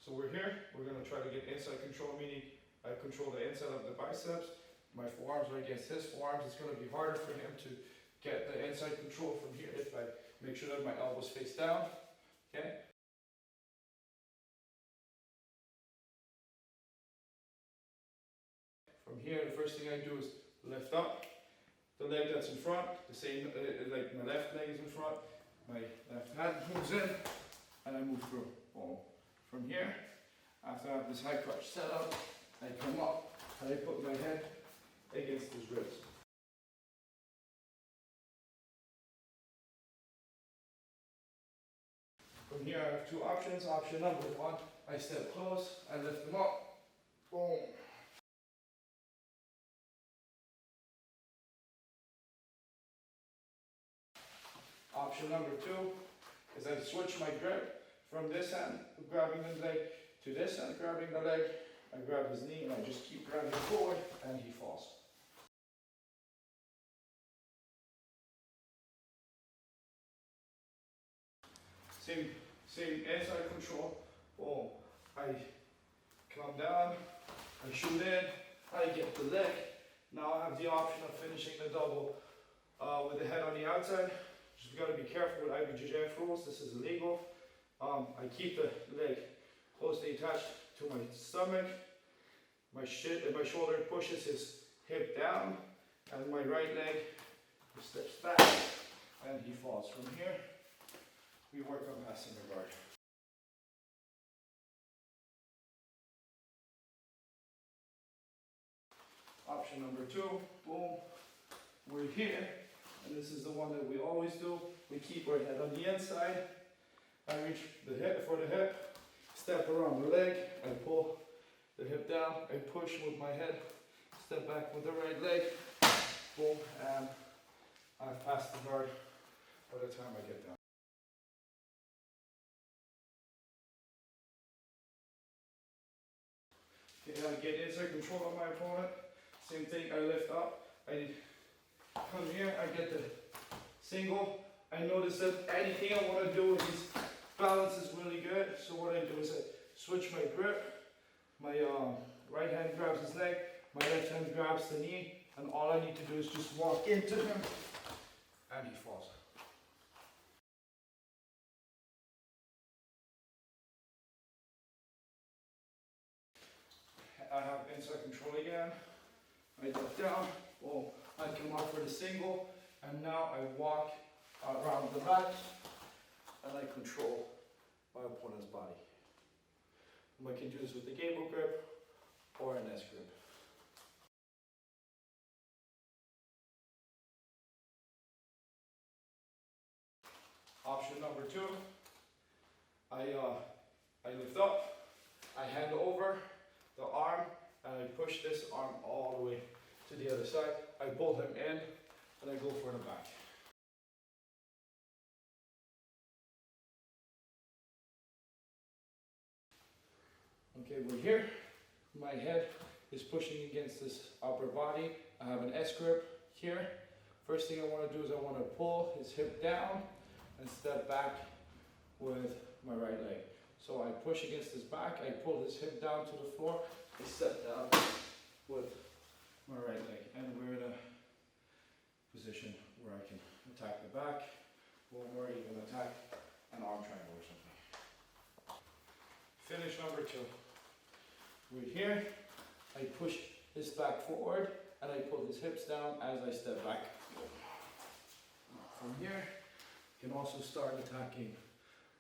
So we're here, we're gonna try to get inside control, meaning I control the inside of the biceps. My forearms are against his forearms. It's gonna be harder for him to get the inside control from here if I make sure that my elbows face down, okay? From here, the first thing I do is lift up the leg that's in front, the same, like my left leg is in front, my left hand moves in, and I move through. Boom. From here, after I have this high crotch set up, I come up and I put my head against his ribs. From here, I have two options. Option number one, I step close, I lift them up, boom. Option number two is I switch my grip from this hand, grabbing the leg, to this hand, grabbing the leg. I grab his knee and I just keep grabbing forward and he falls. Same inside control. Boom. I come down, I shoot in, I get the leg. Now I have the option of finishing the double with the head on the outside. Just gotta be careful with IBJJF rules, this is illegal. I keep the leg closely attached to my stomach. My shoulder pushes his hip down, and my right leg steps back, and he falls. From here, we work on passing the guard. Option number two, boom, we're here, and this is the one that we always do. We keep our head on the inside. I reach the hip for the hip, step around the leg, I pull the hip down, I push with my head, step back with the right leg, boom, and I pass the guard by the time I get down. Okay, I get inside control of my opponent. Same thing, I lift up, I come here, I get the single. I notice that anything I want to do with his balance is really good. So what I do is I switch my grip. My right hand grabs his leg, my left hand grabs the knee, and all I need to do is just walk into him, and he falls. I have inside control again. I duck down, boom, I come out for the single, and now I walk around the back, and I control my opponent's body. I can do this with the gable grip or an S grip. Option number two, I lift up, I hand over the arm, and I push this arm all the way to the other side. I pull him in, and I go for the back. Okay, we're here. My head is pushing against this upper body. I have an S grip here. First thing I want to do is I want to pull his hip down and step back with my right leg. So I push against his back, I pull his hip down to the floor, I step down with my right leg. And we're in a position where I can attack the back, or even attack an arm triangle or something. Finish number two. We're here, I push his back forward, and I pull his hips down as I step back. From here, you can also start attacking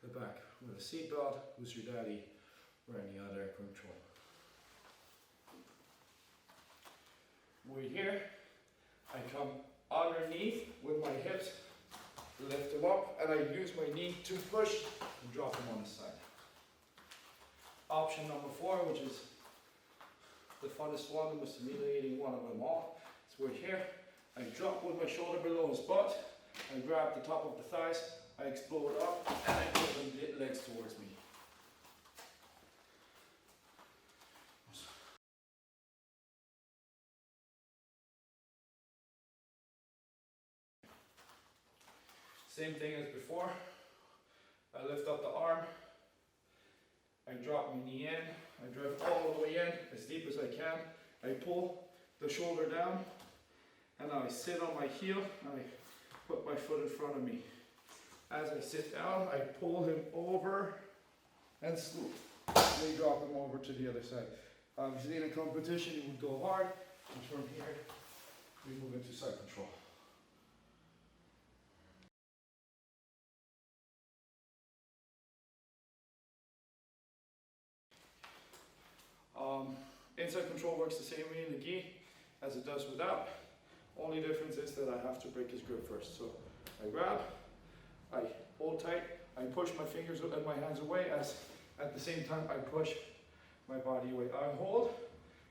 the back with a seat belt, Who's Your Daddy, or any other control. We're here, I come underneath with my hips, lift him up, and I use my knee to push and drop him on the side. Option number four, which is the funnest one, the most humiliating one of them all. So we're here, I drop with my shoulder below his butt, I grab the top of the thighs, I explode up, and I pull the legs towards me. Same thing as before. I lift up the arm, I drop my knee in, I drive all the way in, as deep as I can. I pull the shoulder down, and I sit on my heel, and I put my foot in front of me. As I sit down, I pull him over, and slowly drop him over to the other side. Obviously in a competition, you would go hard, and from here, we move into side control. Inside control works the same way in the gi as it does without. Only difference is that I have to break his grip first. So I grab, I hold tight, I push my fingers and my hands away as at the same time I push my body away. I hold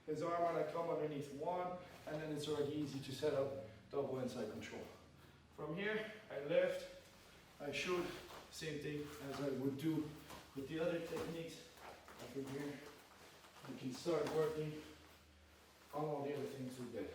his arm and I come underneath one, and then it's already easy to set up double inside control. From here, I lift, I shoot, same thing as I would do with the other techniques. And from here, you can start working on all the other things we did.